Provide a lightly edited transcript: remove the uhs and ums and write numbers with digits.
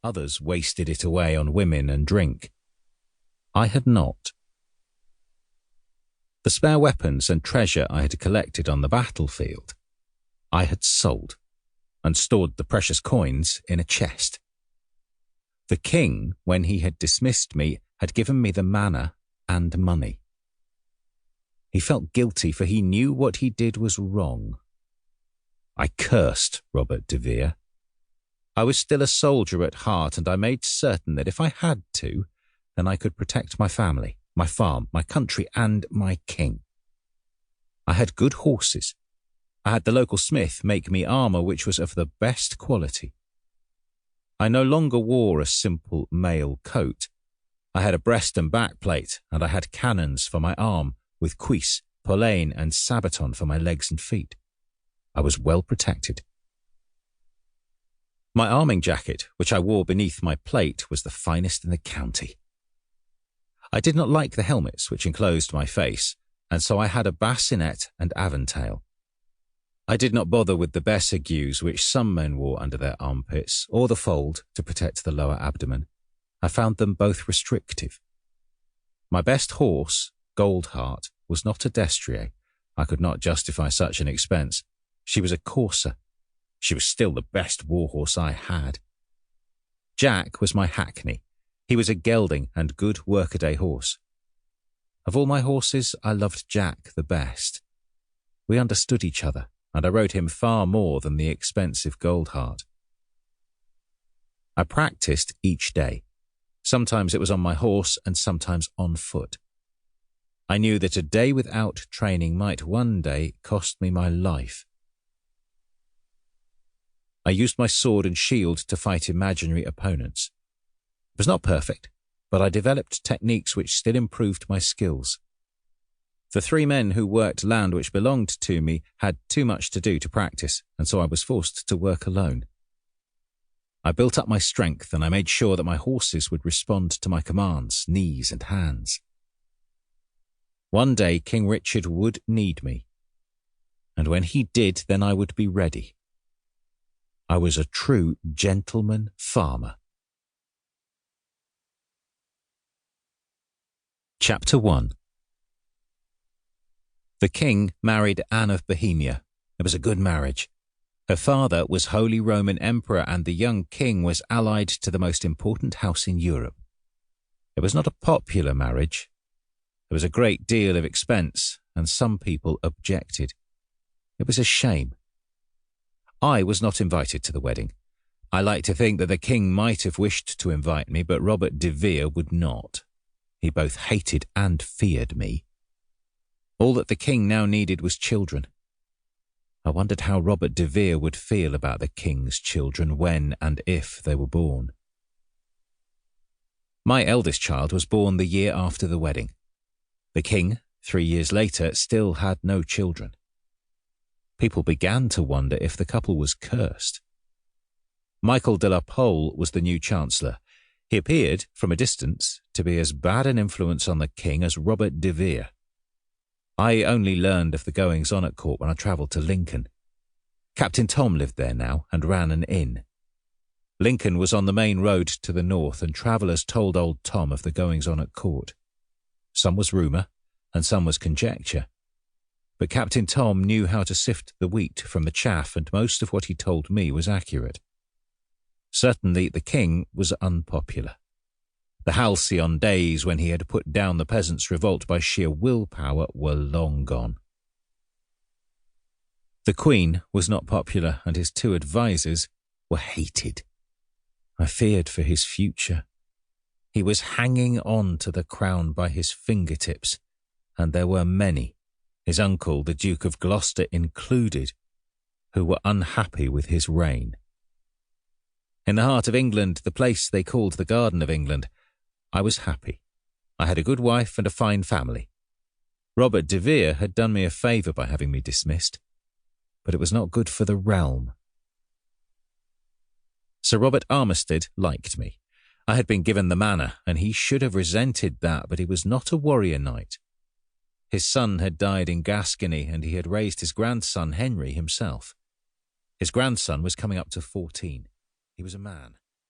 Others wasted it away on women and drink. I had not. The spare weapons and treasure I had collected on the battlefield, I had sold and stored the precious coins in a chest. The king, when he had dismissed me, had given me the manor and money. He felt guilty, for he knew what he did was wrong. I cursed Robert de Vere. I was still a soldier at heart, and I made certain that if I had to, then I could protect my family, my farm, my country, and my king. I had good horses. I had the local smith make me armour which was of the best quality. I no longer wore a simple mail coat. I had a breast and back plate, and I had cannons for my arm, with cuisse, polaine, and sabaton for my legs and feet. I was well protected. My arming jacket, which I wore beneath my plate, was the finest in the county. I did not like the helmets which enclosed my face, and so I had a bassinet and aventail. I did not bother with the bessigues which some men wore under their armpits, or the fold to protect the lower abdomen. I found them both restrictive. My best horse, Goldheart, was not a destrier. I could not justify such an expense. She was a courser. She was still the best warhorse I had. Jack was my hackney. He was a gelding and good workaday horse. Of all my horses, I loved Jack the best. We understood each other, and I rode him far more than the expensive Goldheart. I practiced each day. Sometimes it was on my horse and sometimes on foot. I knew that a day without training might one day cost me my life. I used my sword and shield to fight imaginary opponents. It was not perfect, but I developed techniques which still improved my skills. The 3 men who worked land which belonged to me had too much to do to practice, and so I was forced to work alone. I built up my strength, and I made sure that my horses would respond to my commands, knees and hands. One day King Richard would need me, and when he did, then I would be ready. I was a true gentleman farmer. Chapter 1. The king married Anne of Bohemia. It was a good marriage. Her father was Holy Roman Emperor, and the young king was allied to the most important house in Europe. It was not a popular marriage. There was a great deal of expense, and some people objected. It was a shame. I was not invited to the wedding. I like to think that the king might have wished to invite me, but Robert de Vere would not. He both hated and feared me. All that the king now needed was children. I wondered how Robert de Vere would feel about the king's children when and if they were born. My eldest child was born the year after the wedding. The king, 3 years later, still had no children. People began to wonder if the couple was cursed. Michael de la Pole was the new chancellor. He appeared, from a distance, to be as bad an influence on the king as Robert de Vere. I only learned of the goings-on at court when I travelled to Lincoln. Captain Tom lived there now and ran an inn. Lincoln was on the main road to the north, and travellers told old Tom of the goings-on at court. Some was rumour, and some was conjecture. But Captain Tom knew how to sift the wheat from the chaff, and most of what he told me was accurate. Certainly the king was unpopular. The halcyon days when he had put down the peasants' revolt by sheer willpower were long gone. The Queen was not popular, and his 2 advisers were hated. I feared for his future. He was hanging on to the crown by his fingertips, and there were many, his uncle, the Duke of Gloucester included, who were unhappy with his reign. In the heart of England, the place they called the Garden of England, I was happy. I had a good wife and a fine family. Robert de Vere had done me a favour by having me dismissed, but it was not good for the realm. Sir Robert Armistead liked me. I had been given the manor, and he should have resented that, but he was not a warrior knight. His son had died in Gascony, and he had raised his grandson Henry himself. His grandson was coming up to 14. He was a man.